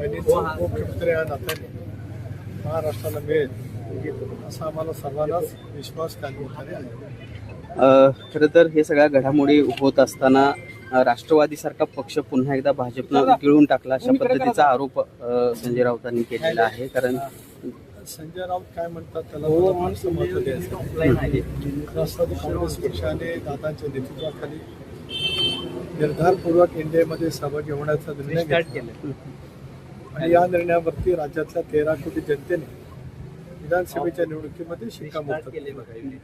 बहिणीचं मुख्यमंत्री या नात्याने महाराष्ट्राला मिळेल असा आम्हाला सर्वांनाच विश्वास कायमताने आहे. खरं तर हे सगळ्या घडामोडी होत असताना राष्ट्रवादीसारखा पक्ष पुन्हा एकदा भाजपनं गिळून टाकला अशा पद्धतीचा आरोप संजय राऊतांनी केलेला आहे. कारण संजय राऊत काय म्हणतात त्याला महत्व द्यायचं. राष्ट्रवादी काँग्रेस पक्षाने दादांच्या नेतृत्वाखाली निर्धारपूर्वक एनडीएमध्ये सहभागी होण्याचा निर्णय घेतला आणि या निर्णयावरती राज्यातल्या 13 कोटी जनतेने विधानसभेच्या निवडणुकीमध्ये शिक्कामोर्तब केलं आणि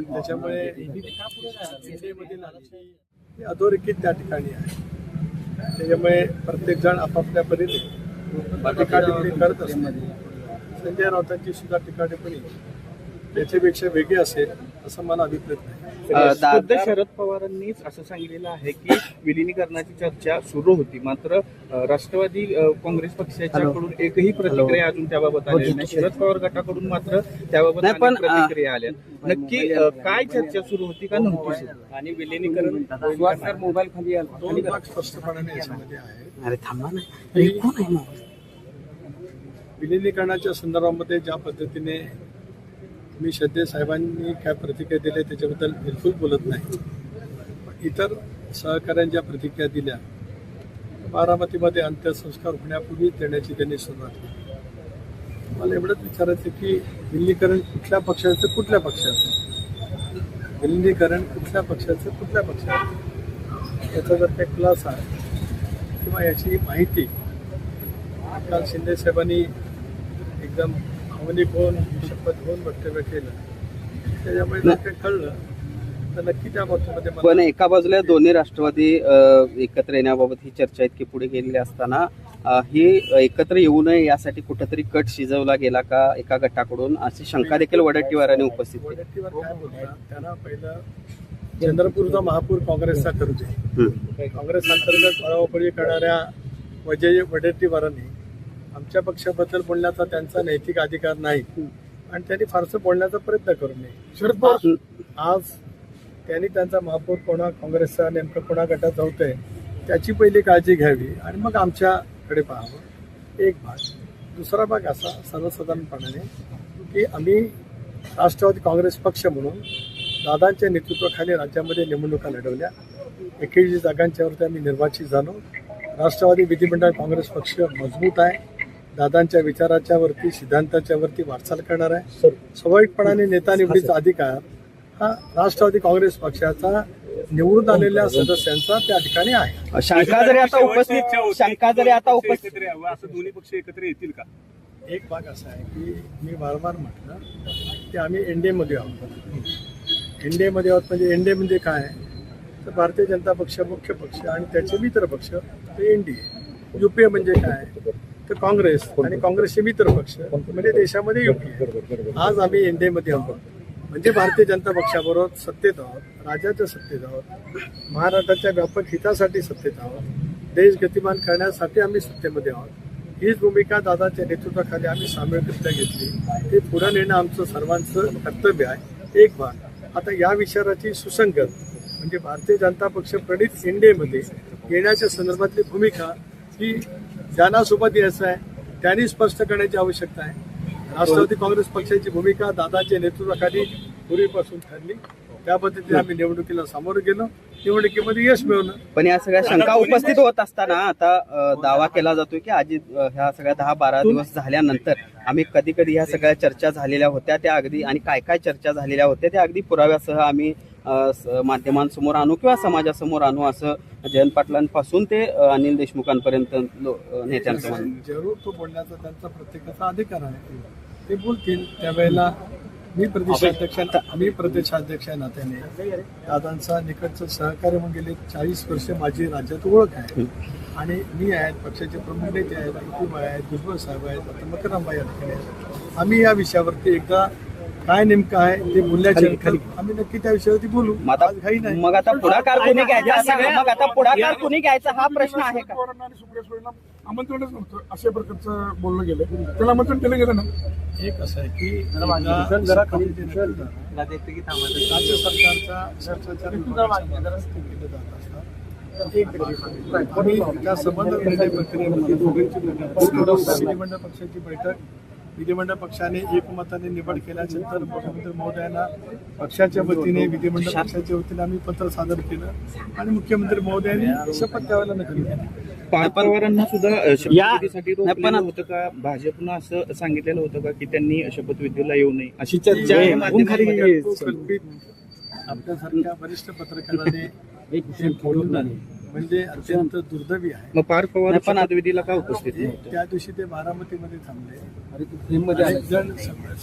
त्याच्यामुळे एनडीएमधील आमची अधोरेखित त्या ठिकाणी आहे. त्याच्यामुळे प्रत्येक जण आपापल्या परीने टीकाटिप्पणी करत असतात. संजय राऊतांची सुद्धा टीकाटिप्पणी याच्यापेक्षा वेगळी असेल असं मला अभिप्रेत नाही. शरद पवारांनीच असं सांगितलेलं आहे की विलिनीकरणाची चर्चा सुरू होती, मात्र राष्ट्रवादी काँग्रेस पक्षाच्याकडून एकही प्रतिक्रिया अजून त्याबाबत आली नाही. शरद पवार गटाकडून मात्र त्याबाबत प्रतिक्रिया आल्या. नक्की काय चर्चा सुरू होती का नव्हती? आणि विलिनीकरण मोबाईल खाली दोन भाग स्पष्टपणाने याच्यामध्ये आहे. अरे थांबा ना, विलिनीकरणाच्या संदर्भामध्ये ज्या पद्धतीने मी श्रद्धे साहेबांनी काय प्रतिक्रिया दिल्या त्याच्याबद्दल बिलकुल बोलत नाही. इतर सहकाऱ्यांच्या प्रतिक्रिया दिल्या बारामतीमध्ये अंत्यसंस्कार होण्यापूर्वी देण्याची त्यांनी सुरुवात केली. मला एवढंच विचारायचं की विलिनीकरण कुठल्या पक्षाचं कुठल्या पक्षाचं विलिनीकरण कुठल्या पक्षाचं कुठल्या पक्षाचं याचा जर काही खुलासा किंवा याची माहिती काल शिंदे साहेबांनी एकदम भावनिक होऊन शपथ घेऊन वक्तव्य केलं त्याच्यामुळे जर काही कळलं तर नक्की त्या बाबतीमध्ये पण एका बाजूला दोन्ही राष्ट्रवादी एकत्र येण्याबाबत ही चर्चा इतकी पुढे गेलेली असताना ही एकत्र येऊ नये यासाठी कुठेतरी कट शिजवला गेला का एका गटाकडून अशी शंका देखील वडेट्टीवारांनी उपस्थित केली. वडेट्टीवार काय बोलतात त्यांना पहिलं चंद्रपूरचा महापूर काँग्रेसचा करू दे. काँग्रेस अंतर्गत पळापळी करणाऱ्या वडेट्टीवारांनी आमच्या पक्षाबद्दल बोलण्याचा त्यांचा नैतिक अधिकार नाही आणि त्यांनी फारसं बोलण्याचा प्रयत्न करू नये. शरद पवार आज त्यांनी त्यांचा महापौर कोणा काँग्रेसचा नेमकं कोणा गटाचा होतंय त्याची पहिली काळजी घ्यावी आणि मग आमच्याकडे पाहावं. एक भाग. दुसरा भाग असा सर्वसाधारणपणाने की आम्ही राष्ट्रवादी काँग्रेस पक्ष म्हणून दादांच्या नेतृत्वाखाली राज्यामध्ये निवडणुका लढवल्या. 21 जागांच्यावरती आम्ही निर्वाचित झालो. राष्ट्रवादी विधिमंडळ काँग्रेस पक्ष मजबूत आहे. दादांच्या विचाराच्या वरती सिद्धांताच्या वरती वाटचाल करणार आहे. स्वाभाविकपणाने नेता निवडीचा अधिकार हा राष्ट्रवादी काँग्रेस पक्षाचा निवडून आलेल्या सदस्यांचा त्या ठिकाणी आहे. शंका जरी आता उपस्थित असं दोन्ही पक्ष एकत्र येतील का? एक भाग असा आहे की मी वारंवार म्हटलं की आम्ही एनडीएमध्ये आहोत. एनडीएमध्ये आहोत म्हणजे एनडीए म्हणजे काय तर भारतीय जनता पक्ष मुख्य पक्ष आणि त्याचे मित्र पक्ष ते एनडीए. युपीए म्हणजे काय तर काँग्रेस आणि काँग्रेसचे मित्र पक्ष म्हणजे देशामध्ये युपीए. आज आम्ही एनडीएमध्ये आहोत म्हणजे भारतीय जनता पक्षाबरोबर सत्तेत आहोत, राज्याच्या सत्तेत आहोत, महाराष्ट्राच्या व्यापक हितासाठी सत्तेत आहोत, देश गतिमान करण्यासाठी आम्ही सत्तेमध्ये आहोत. हीच भूमिका दादाच्या नेतृत्वाखाली आम्ही सामूहिकरित्या घेतली. ते पुढे नेणं आमचं सर्वांचं कर्तव्य आहे. एक भाग. आता या विचाराची सुसंगत म्हणजे भारतीय जनता पक्ष प्रणित एनडीएमध्ये येण्याच्या संदर्भातली भूमिका ही ज्यांना सोबत यायचं आहे त्यांनी स्पष्ट करण्याची आवश्यकता आहे. राष्ट्रवादी काँग्रेस पक्षाची भूमिका दादाच्या नेतृत्वाखाली पूर्वीपासून ठरली. त्या पद्धतीने आम्ही निवडणुकीला सामोरं गेलो. निवडणुकीमध्ये यश मिळवलं. पण या सगळ्या शंका उपस्थित होत असताना आता दावा केला जातोय की आजी ह्या सगळ्या 10-12 दिवस झाल्यानंतर आम्ही कधी कधी ह्या सगळ्या चर्चा झालेल्या होत्या त्या अगदी आणि काय काय चर्चा झालेल्या होत्या त्या अगदी पुराव्यासह आम्ही माध्यमांसमोर आणू किंवा समाजासमोर आणू असं जयंत पाटलांपासून ते अनिल देशमुखांपर्यंत नेत्यांचं जरूर तो बोलण्याचा त्यांचा प्रत्येकाचा अधिकार आहे. ते बोलतील त्यावेळेला. मी प्रदेशाध्यक्ष नात्याने दादांचा निकटचं सहकार्य म्हणून गेले 40 वर्ष माझी राज्यात ओळख आहे आणि मी आहेत, पक्षाचे प्रमुख नेते आहेत, युतीबाई आहेत, भुजबळ साहेब आहेत, आता मकररामबाई या ठिकाणी आहेत. आम्ही या विषयावरती एकदा काय नेमकं आहे ते बोलल्याच्या आम्ही नक्की त्या विषयावरती बोलू. घाई नाही. मग आता पुढाकार कुणी घ्यायचा हा प्रश्न आहे का? आमंत्रणच नव्हतं अशा प्रकारचं बोलणं गेलं. त्याला आमंत्रण केलं गेलं ना. एक असं आहे की राज्य सरकारचा भ्रष्टाचार केलं जात असतात आम्ही त्या संबंध निर्णय प्रक्रियेमध्ये दोघांची विधिमंडळ पक्षाची बैठक विधिमंडळ पक्षाने एकमताने निवड केल्यानंतर मुख्यमंत्री महोदयांना पक्षाच्या वतीने विधिमंडळ पक्षाच्या वतीने आम्ही पत्र सादर केलं आणि मुख्यमंत्री महोदयांनी शपथ द्यायला नक्की केली. पार्थ पवारांना सुद्धा शपथविधीसाठी रोखलेलं होतं का? भाजपनं असं सांगितलेलं होतं का की त्यांनी शपथविधीला येऊ नये अशी चर्चा आहे माध्यमांमध्ये? आपल्यासारख्या वरिष्ठ पत्रकाराने हे बोलून म्हणजे अत्यंत दुर्दैवी आहे. मग पार्थ पवार शपथविधीला का उपस्थित ते नव्हते? त्या दिवशी ते बारामतीमध्ये थांबले. अनेक जण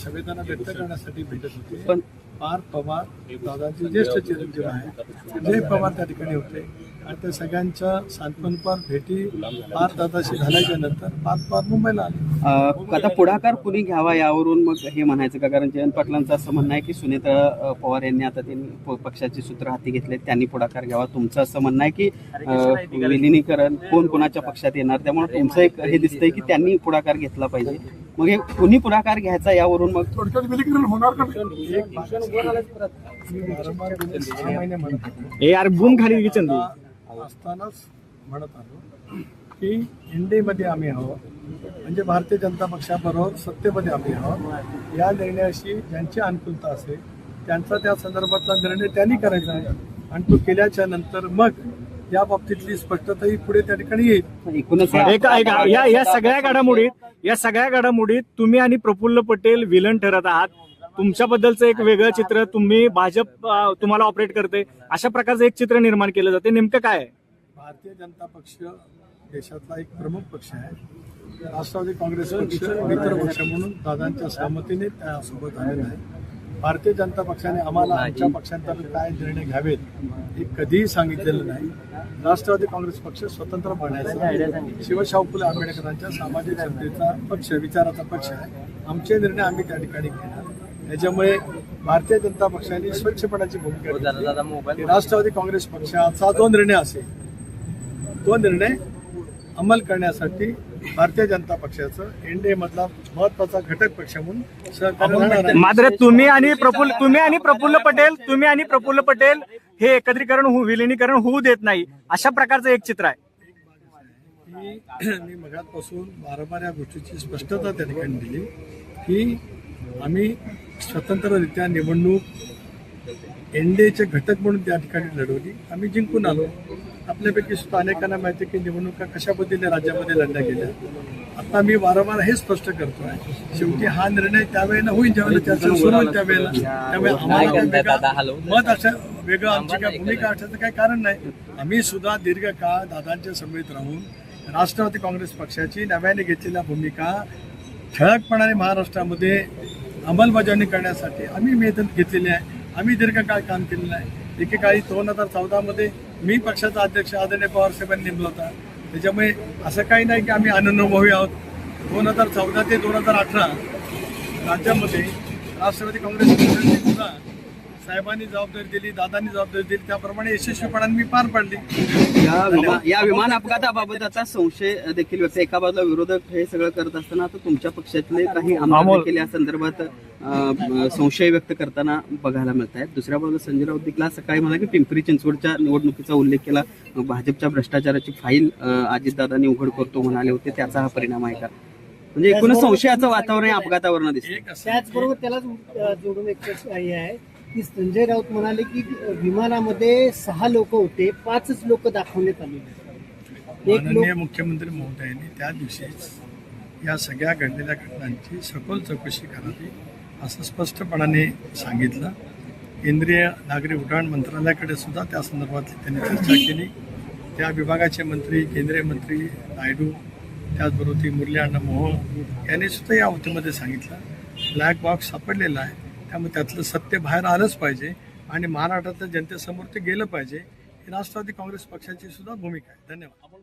संवेदना व्यक्त करण्यासाठी भेटत होते. पण पार्थ पवार दादांचे ज्येष्ठ चिरंजीव आहे जय पवार त्या ठिकाणी होते आणि त्या सगळ्यांच्या सांत्वनपर भेटी पार्थ दादाशी झाल्याच्या नंतर पार्थ पवार मुंबईला आले. आता पुढाकार कुणी घ्यावा यावरून मग हे म्हणायचं का? कारण जयंत पाटलांचं असं म्हणणं आहे की सुनेत्रा पवार यांनी आता त्यांनी पक्षाचे सूत्र हाती घेतले, त्यांनी पुढाकार घ्यावा. तुमचं असं म्हणणं आहे की विलिनीकरण कोण कोणाच्या पक्षात येणार, त्यामुळे तुमचं एक हे दिसतंय की त्यांनी पुढाकार घेतला पाहिजे. मग हे कुणी पुढाकार घ्यायचा यावरून मग थोडक्यात विलीनीकरण होणार का नाही? एक मी वारंवार गेले 6 महिने म्हणत होतो यार बूम खाली चंदू असतानाच म्हणत आलो की इंडियामध्ये आम्ही आहोत, म्हणजे भारतीय जनता पक्षाबरोबर सत्तेमध्ये आम्ही आहोत. या निर्णयाशी ज्यांची अनुकूलता असेल त्यांचा त्या संदर्भातला निर्णय त्यांनी करायचा आहे आणि तो केल्याच्या नंतर मग या बाबतीतली स्पष्टताही पुढे त्या ठिकाणी येईल. एकूणच या सगळ्या घडामोडीत तुम्ही आणि प्रफुल्ल पटेल विलन ठरत आहात. तुमच्याबद्दलचं एक वेगळं चित्र, तुम्ही भाजप तुम्हाला ऑपरेट करते, अशा प्रकारचं एक चित्र निर्माण केलं जाते. नेमकं काय आहे? भारतीय जनता पक्ष देशातला एक प्रमुख पक्ष आहे. राष्ट्रवादी काँग्रेस पक्ष मित्र पक्ष म्हणून दादांच्या सहमतीने त्यासोबत आलेला आहे. भारतीय जनता पक्षाने आम्हाला आमच्या पक्षांतर्गत काय निर्णय घ्यावेत हे कधीही सांगितलेलं नाही. राष्ट्रवादी काँग्रेस पक्ष स्वतंत्र पाहण्याचा शिवशाहू फुले आंबेडकरांच्या सामाजिक समतेचा पक्ष, विचाराचा पक्ष आहे. आमचे निर्णय आम्ही त्या ठिकाणी घेणार. त्याच्यामुळे भारतीय जनता पक्षाने स्वच्छपणाची भूमिका घेतली. राष्ट्रवादी काँग्रेस पक्षाचा जो निर्णय असेल तो निर्णय अंमल करण्यासाठी भारतीय जनता पक्षाचं एनडीए मधला महत्वाचा घटक पक्ष म्हणून सहकार्य. मात्र तुम्ही आणि प्रफुल्ल पटेल हे एकत्रीकरण विलिनीकरण होऊ देत नाही, अशा प्रकारचं एक चित्र आहे. मी मगापासून वारंवार या गोष्टीची स्पष्टता त्या ठिकाणी दिली की आम्ही स्वतंत्ररित्या निवडणूक एनडीएचे घटक म्हणून त्या ठिकाणी लढवली. आम्ही जिंकून आलो. आपल्यापैकी सुद्धा अनेकांना माहिती आहे की निवडणुका कशा पद्धतीने राज्यामध्ये लढल्या गेल्या. आता मी वारंवार हे स्पष्ट करतोय, शेवटी हा निर्णय त्यावेळेला होईल ज्यावेळेला चर्चा सुरू होईल त्यावेळेला. त्यामुळे आम्हाला मत असं वेगळं आमची काय भूमिका असण्याचं काही कारण नाही. आम्ही सुद्धा दीर्घकाळ दादांच्या समेत राहून राष्ट्रवादी काँग्रेस पक्षाची नव्याने घेतलेल्या भूमिका ठळकपणाने महाराष्ट्रामध्ये अंमलबजावणी करण्यासाठी आम्ही मेहनत घेतलेली आहे. आम्ही दीर्घकाळ काम केलेलं आहे. एकेकाळी 2014 मध्ये मी पक्षाचा अध्यक्ष आदरणीय पवारसाहेबांनी नेमला होता. त्याच्यामुळे असं काही नाही की आम्ही अनुभवी आहोत. 2014 ते 2018 राज्यामध्ये राष्ट्रवादी काँग्रेस पक्षाने सुद्धा साहेबांनी जबाबदारी दिली, दादांनी जबाबदारी दिली, त्याप्रमाणे यशस्वीपणाने मी पार पाडली. या विमान अपघाताबाबत आता संशय देखील व्यक्त, एका बाजूला विरोधक हे सगळं करत असताना आता तुमच्या पक्षातले काही आमदार देखील या संदर्भात संशय व्यक्त करताना बघायला मिळत आहेत. दुसऱ्या बाजूला संजय राऊत देखील सकाळी म्हणा की पिंपरी चिंचवडच्या निवडणुकीचा उल्लेख केला, भाजपच्या भ्रष्टाचाराची फाईल अजितदादांनी उघड करतो म्हणाले होते, त्याचा हा परिणाम आहे का? म्हणजे एकूणच संशयाचं वातावरण अपघातावरनं दिसतं. त्याचबरोबर त्याला जोडून एक हे आहे की संजय राऊत म्हणाले की विमानामध्ये 6 लोक होते, 5च लोक दाखवण्यात आले. माननीय मुख्यमंत्री महोदयांनी त्या दिवशीच या सगळ्या घडलेल्या घटनांची सखोल चौकशी करावी असं स्पष्टपणाने सांगितलं. केंद्रीय नागरी उड्डाण मंत्रालयाकडे सुद्धा त्या संदर्भातली त्यांनी चर्चा केली. त्या विभागाचे मंत्री, केंद्रीय मंत्री नायडू, त्याचबरोबर ती मुरली अण्णा मोहोळ यांनी सुद्धा या होतीमध्ये सांगितलं ब्लॅक बॉक्स सापडलेला आहे, त्यामुळे त्यातलं सत्य बाहेर आलंच पाहिजे आणि महाराष्ट्रातल्या जनतेसमोर ते गेलं पाहिजे. ही राष्ट्रवादी काँग्रेस पक्षाची सुद्धा भूमिका आहे. धन्यवाद.